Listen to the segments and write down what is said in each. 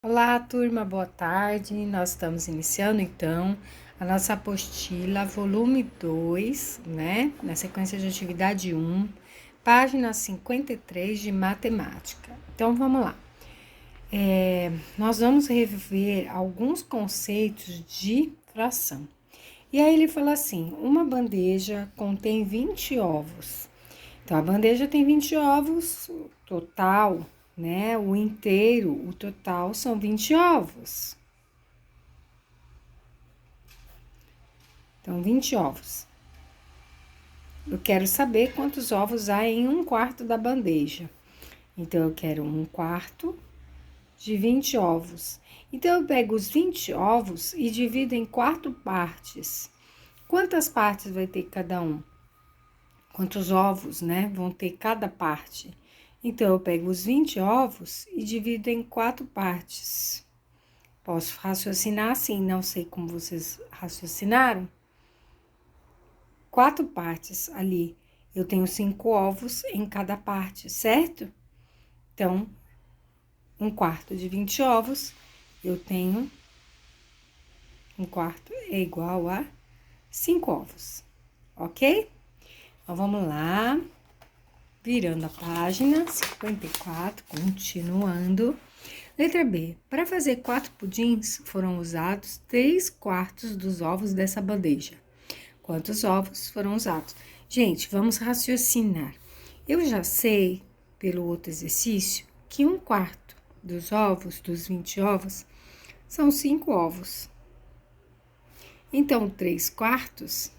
Olá, turma, boa tarde. Nós estamos iniciando então a nossa apostila, volume 2, né? Na sequência de atividade 1, página 53 de matemática. Então vamos lá. Nós vamos rever alguns conceitos de fração. E aí ele fala assim: uma bandeja contém 20 ovos. Então a bandeja tem 20 ovos, total, né? O inteiro, o total são 20 ovos. Então, 20 ovos. Eu quero saber quantos ovos há em 1/4 da bandeja. Então, eu quero 1/4 de 20 ovos. Então, eu pego os 20 ovos e divido em 4 partes. Quantas partes vai ter cada um? Quantos ovos, né, vão ter cada parte? Então, eu pego os 20 ovos e divido em 4 partes. Posso raciocinar assim, não sei como vocês raciocinaram. 4 partes ali. Eu tenho 5 ovos em cada parte, certo? Então, 1/4 de 20 ovos, eu tenho 1/4 é igual a 5 ovos, ok? Então, vamos lá. Virando a página 54, continuando. Letra B. Para fazer 4 pudins, foram usados 3/4 dos ovos dessa bandeja. Quantos ovos foram usados? Gente, vamos raciocinar. Eu já sei, pelo outro exercício, que 1/4 dos ovos, dos 20 ovos, são 5 ovos. Então, 3/4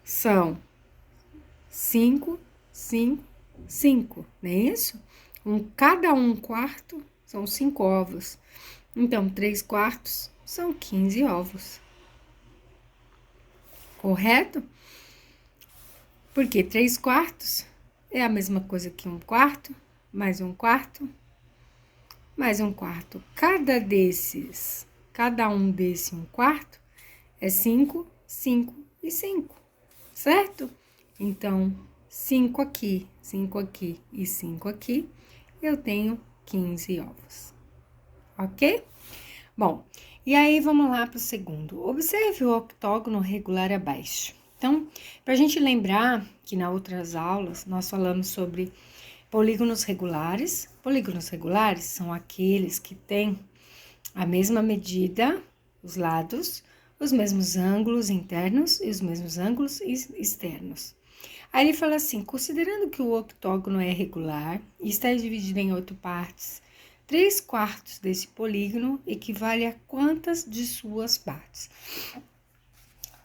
são 5, 5, 5, não é isso? Cada 1/4 são 5 ovos. Então, 3/4 são 15 ovos. Correto? Porque 3/4 é a mesma coisa que 1/4, mais 1/4, mais 1/4. Cada um desse 1/4 é 5, 5 e 5, certo? Então, 5 aqui e 5 aqui, eu tenho 15 ovos, ok? Bom, e aí vamos lá para o segundo. Observe o octógono regular abaixo. Então, para a gente lembrar que nas outras aulas nós falamos sobre polígonos regulares. Polígonos regulares são aqueles que têm a mesma medida, os lados, os mesmos ângulos internos e os mesmos ângulos externos. Aí ele fala assim: considerando que o octógono é regular e está dividido em 8 partes, 3/4 desse polígono equivale a quantas de suas partes?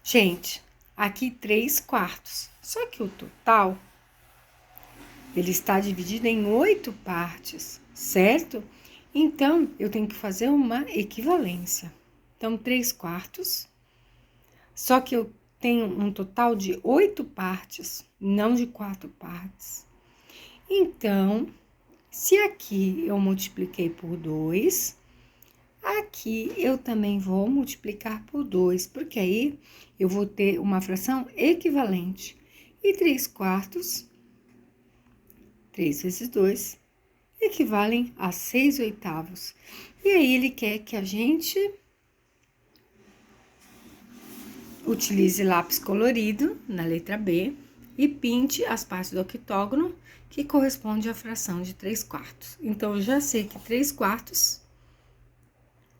Gente, aqui 3/4. Só que o total, ele está dividido em 8 partes, certo? Então, eu tenho que fazer uma equivalência. Então, 3/4. Só que eu tenho um total de 8 partes, não de 4 partes. Então, se aqui eu multipliquei por 2, aqui eu também vou multiplicar por 2, porque aí eu vou ter uma fração equivalente. E 3/4, 3 vezes 2, equivalem a 6/8. E aí ele quer que a gente utilize lápis colorido na letra B e pinte as partes do octógono que corresponde à fração de 3/4. Então, eu já sei que 3/4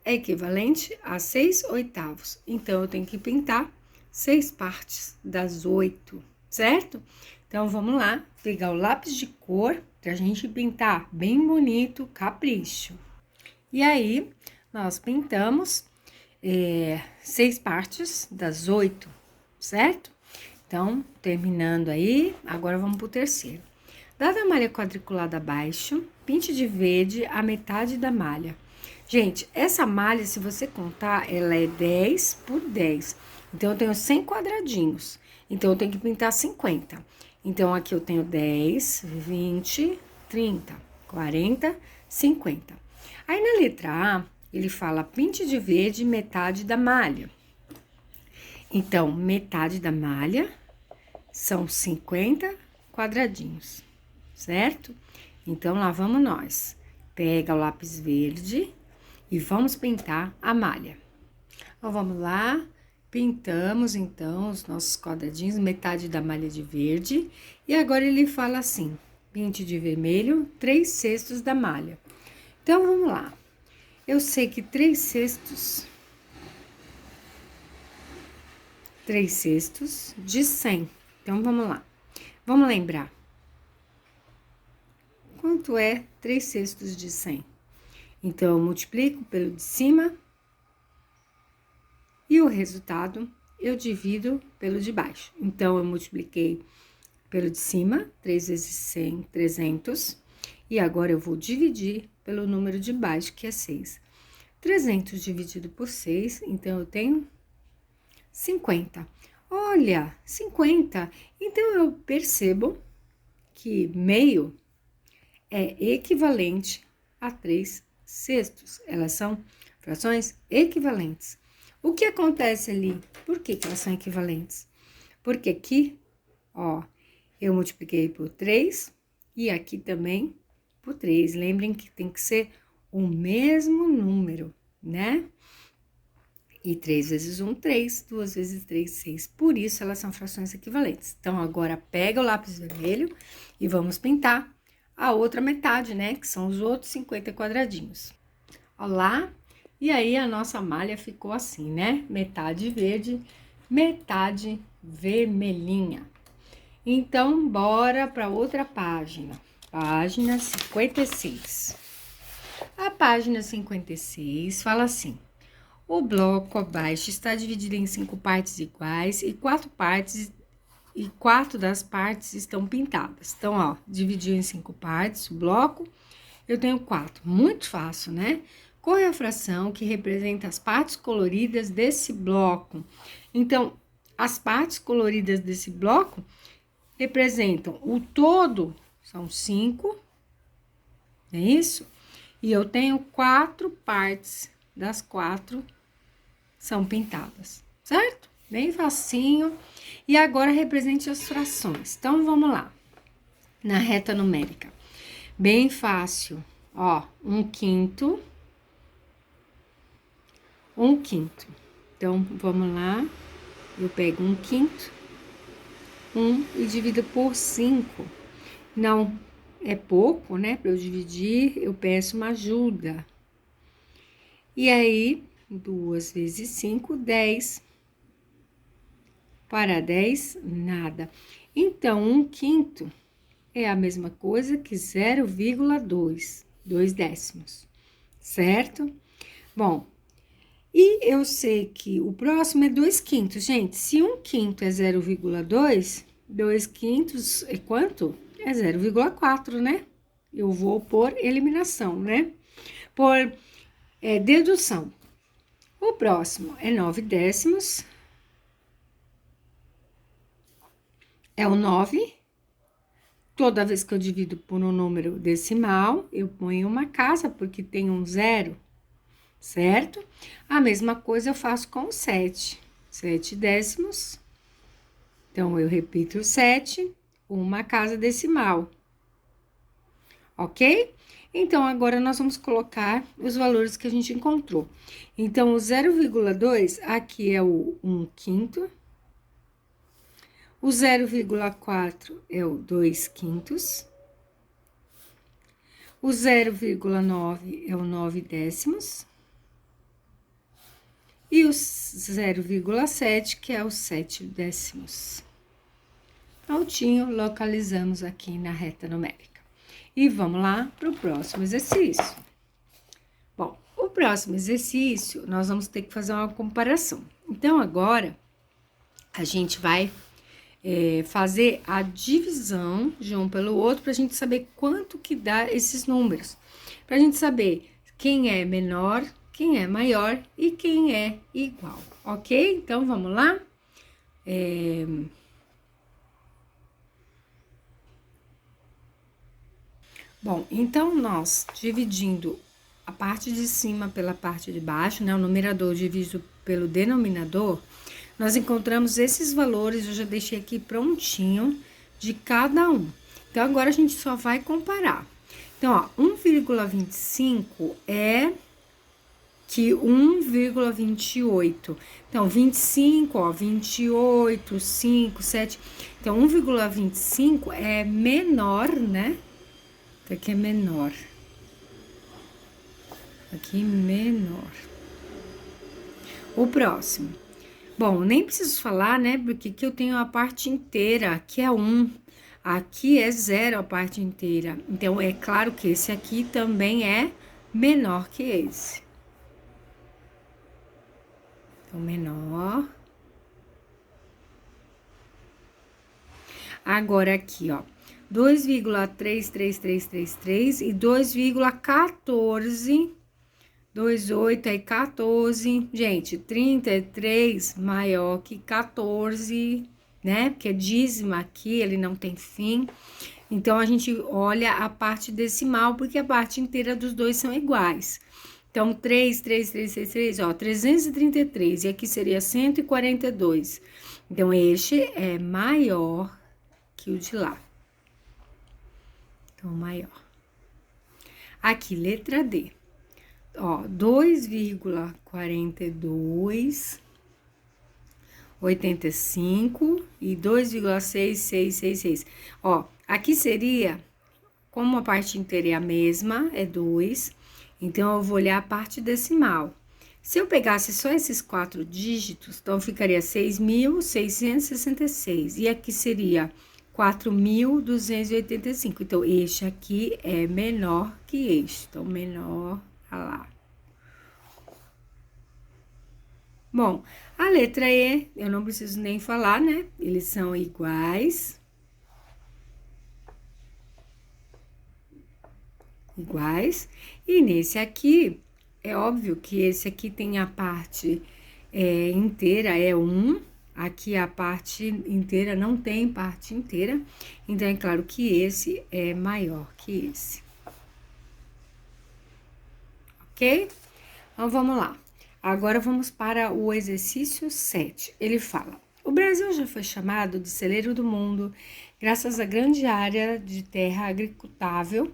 é equivalente a 6/8. Então, eu tenho que pintar 6 partes das 8, certo? Então, vamos lá, pegar o lápis de cor pra gente pintar bem bonito, capricho. E aí, nós pintamos 6 partes das 8, certo? Então, terminando aí, agora vamos pro terceiro. Dada a malha quadriculada abaixo, pinte de verde a metade da malha. Gente, essa malha, se você contar, ela é 10 por 10. Então, eu tenho 100 quadradinhos. Então, eu tenho que pintar 50. Então, aqui eu tenho 10, 20, 30, 40, 50. Aí, na letra A, ele fala pinte de verde metade da malha. Então, metade da malha são 50 quadradinhos, certo? Então, lá vamos nós. pega o lápis verde e vamos pintar a malha. Então, vamos lá, pintamos, então, os nossos quadradinhos, metade da malha de verde. E agora, ele fala assim, pinte de vermelho 3/6 da malha. Então, vamos lá. Eu sei que 3/6 de 100. Então, vamos lá. Vamos lembrar. Quanto é 3/6 de 100? Então, eu multiplico pelo de cima e o resultado eu divido pelo de baixo. Então, eu multipliquei pelo de cima, 3 vezes 100, 300. E agora, eu vou dividir pelo número de baixo, que é 6. 300 dividido por 6, então, eu tenho 50. Olha, 50. Então, eu percebo que meio é equivalente a 3/6. Elas são frações equivalentes. O que acontece ali? Por que elas são equivalentes? Porque aqui, ó, eu multipliquei por 3 e aqui também por 3. Lembrem que tem que ser o mesmo número, né? E 3 vezes 1, 3. 2 vezes 3, 6. Por isso, elas são frações equivalentes. Então, agora, pega o lápis vermelho e vamos pintar a outra metade, né? Que são os outros 50 quadradinhos. Ó lá. E aí, a nossa malha ficou assim, né? Metade verde, metade vermelhinha. Então, bora para outra página. Página 56. A página 56 fala assim: o bloco abaixo está dividido em 5 partes iguais e 4 das partes estão pintadas. Então, ó, dividiu em 5 partes o bloco, eu tenho 4. Muito fácil, né? Qual é a fração que representa as partes coloridas desse bloco? Então, as partes coloridas desse bloco representam o todo, são 5, é isso? E eu tenho 4 partes, das 4 são pintadas, certo? Bem facinho. E agora, represente as frações. Então, vamos lá. Na reta numérica. Bem fácil. Ó, 1/5. 1/5. Então, vamos lá. Eu pego 1/5. 1 e divido por 5. Não é pouco, né? Para eu dividir, eu peço uma ajuda. E aí, 2 vezes 5, 10. Para 10, nada. Então, 1/5 é a mesma coisa que 0,2, 2 décimos, certo? Bom, e eu sei que o próximo é 2/5, gente. Se 1/5 é 0,2, 2/5 é quanto? É 0,4, né? Eu vou por eliminação, né? Por dedução. O próximo é 9 décimos. É o 9. Toda vez que eu divido por um número decimal, eu ponho uma casa, porque tem um 0, certo? A mesma coisa eu faço com o 7. 7 décimos. Então, eu repito o 7, uma casa decimal. Ok? Então, agora nós vamos colocar os valores que a gente encontrou. Então, o 0,2, aqui é o 1/5. O 0,4 é o 2/5. O 0,9 é o 9 décimos. E o 0,7, que é o 7 décimos. Prontinho, localizamos aqui na reta numérica. E vamos lá para o próximo exercício. Bom, o próximo exercício, nós vamos ter que fazer uma comparação. Então, agora, a gente vai fazer a divisão de um pelo outro para a gente saber quanto que dá esses números. Para a gente saber quem é menor, quem é maior e quem é igual, ok? Então, vamos lá? Bom, então, nós dividindo a parte de cima pela parte de baixo, né? O numerador dividido pelo denominador, nós encontramos esses valores, eu já deixei aqui prontinho de cada um. Então, agora a gente só vai comparar. Então, ó, 1,25 é que 1,28. Então, 25, ó, 28, 5, 7. Então, 1,25 é menor, né? Isso aqui é menor. Aqui, menor. O próximo. Bom, nem preciso falar, né? Porque aqui eu tenho a parte inteira. Aqui é 1. Aqui é 0 a parte inteira. Então, é claro que esse aqui também é menor que esse. Então, menor. Agora, aqui, ó. 2,33333 e 2,14. 28 é 14. Gente, 33 maior que 14, né? Porque dízima aqui, ele não tem fim. Então, a gente olha a parte decimal, porque a parte inteira dos dois são iguais. Então, 3, ó, 333, e aqui seria 142. Então, este é maior que o de lá. Então, maior. Aqui, letra D. Ó, 2,42, 85 e 2,6666. Ó, aqui seria, como a parte inteira é a mesma, é 2, então eu vou olhar a parte decimal. Se eu pegasse só esses 4 dígitos, então ficaria 6.666. E aqui seria 4.285. Então, este aqui é menor que este. Então, menor, olha lá. Bom, a letra E, eu não preciso nem falar, né? Eles são iguais. Iguais. E nesse aqui, é óbvio que esse aqui tem a parte inteira, é 1. Aqui a parte inteira não tem parte inteira. Então, é claro que esse é maior que esse. Ok? Então, vamos lá. Agora, vamos para o exercício 7. Ele fala: o Brasil já foi chamado de celeiro do mundo graças à grande área de terra agricultável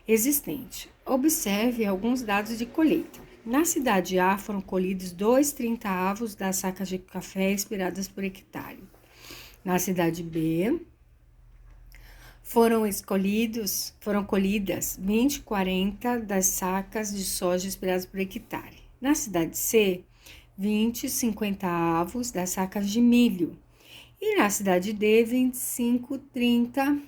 existente. Observe alguns dados de colheita. Na cidade A, foram colhidos 2/30 das sacas de café expiradas por hectare. Na cidade B, foram colhidas 20/40 das sacas de soja expiradas por hectare. Na cidade C, 20/50 das sacas de milho. E na cidade D, 25/30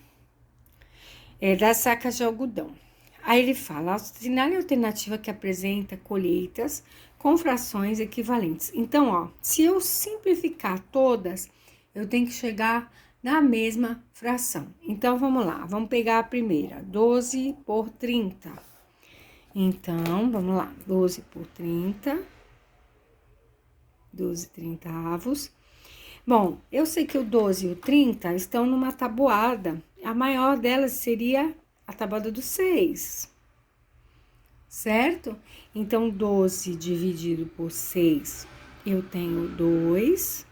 das sacas de algodão. Aí ele fala: assinale a alternativa que apresenta colheitas com frações equivalentes. Então, ó, se eu simplificar todas, eu tenho que chegar na mesma fração. Então, vamos lá, vamos pegar a primeira, 12 por 30. Então, vamos lá, 12 por 30, 12/30. Bom, eu sei que o 12 e o 30 estão numa tabuada. A maior delas seria a tabuada do 6, certo? Então, 12 dividido por 6, eu tenho 2.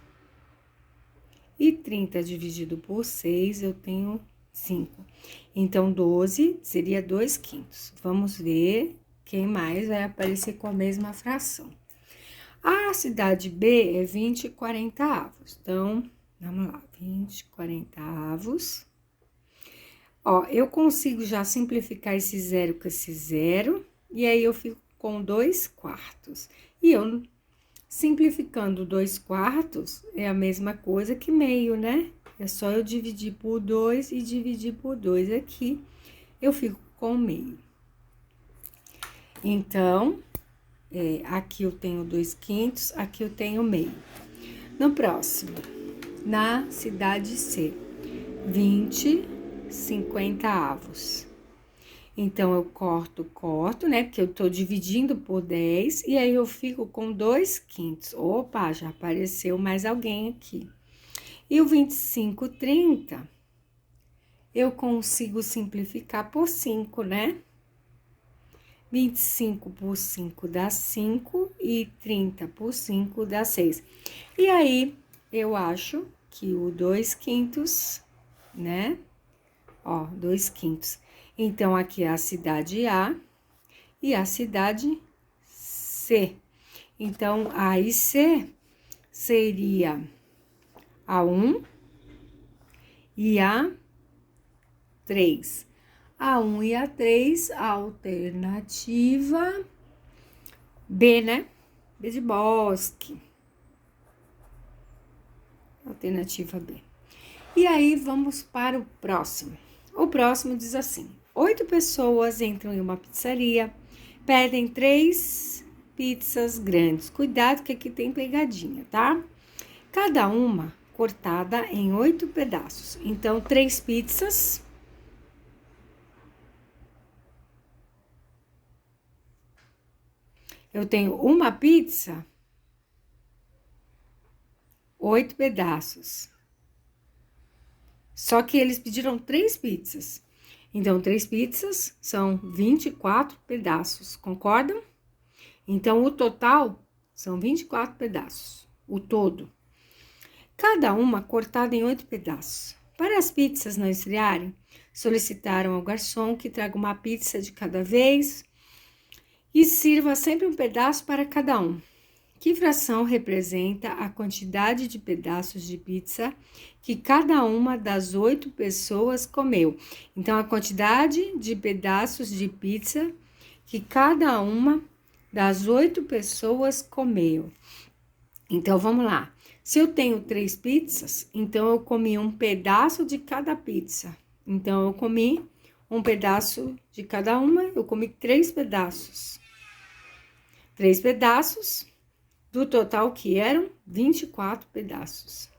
E 30 dividido por 6, eu tenho 5. Então, 12 seria 2/5. Vamos ver quem mais vai aparecer com a mesma fração. A cidade B é 20/40. Então, vamos lá, 20/40. Ó, eu consigo já simplificar esse 0 com esse 0, e aí eu fico com 2/4. E eu, simplificando 2/4, é a mesma coisa que meio, né? É só eu dividir por 2 e dividir por 2 aqui, eu fico com meio. Então, aqui eu tenho 2/5, aqui eu tenho meio. No próximo, na cidade C, 20/50. Então, eu corto, né? Porque eu tô dividindo por 10, e aí eu fico com 2/5. Opa, já apareceu mais alguém aqui. E o 25/30, eu consigo simplificar por 5, né? 25 por 5 dá 5 e 30 por 5 dá 6. E aí, eu acho que o 2/5, né? Ó, 2/5. Então, aqui é a cidade A e a cidade C. Então, A e C seria A1 e A3. A1 e A3, alternativa B, né? B de bosque. Alternativa B. E aí, vamos para o próximo. O próximo diz assim: 8 pessoas entram em uma pizzaria, pedem 3 pizzas grandes. Cuidado que aqui tem pegadinha, tá? Cada uma cortada em 8 pedaços. Então, 3 pizzas. Eu tenho uma pizza, 8 pedaços. Só que eles pediram 3 pizzas. Então, 3 pizzas são 24 pedaços, concordam? Então, o total são 24 pedaços, o todo. Cada uma cortada em 8 pedaços. Para as pizzas não esfriarem, solicitaram ao garçom que traga uma pizza de cada vez e sirva sempre um pedaço para cada um. Que fração representa a quantidade de pedaços de pizza que cada uma das 8 pessoas comeu? Então, a quantidade de pedaços de pizza que cada uma das 8 pessoas comeu. Então, vamos lá. Se eu tenho 3 pizzas, então eu comi um pedaço de cada pizza. Então, eu comi um pedaço de cada uma, eu comi 3 pedaços. 3 pedaços do total que eram 24 pedaços.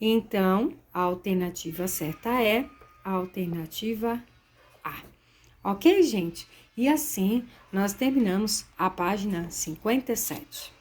Então, a alternativa certa é a alternativa A. Ok, gente? E assim, nós terminamos a página 57.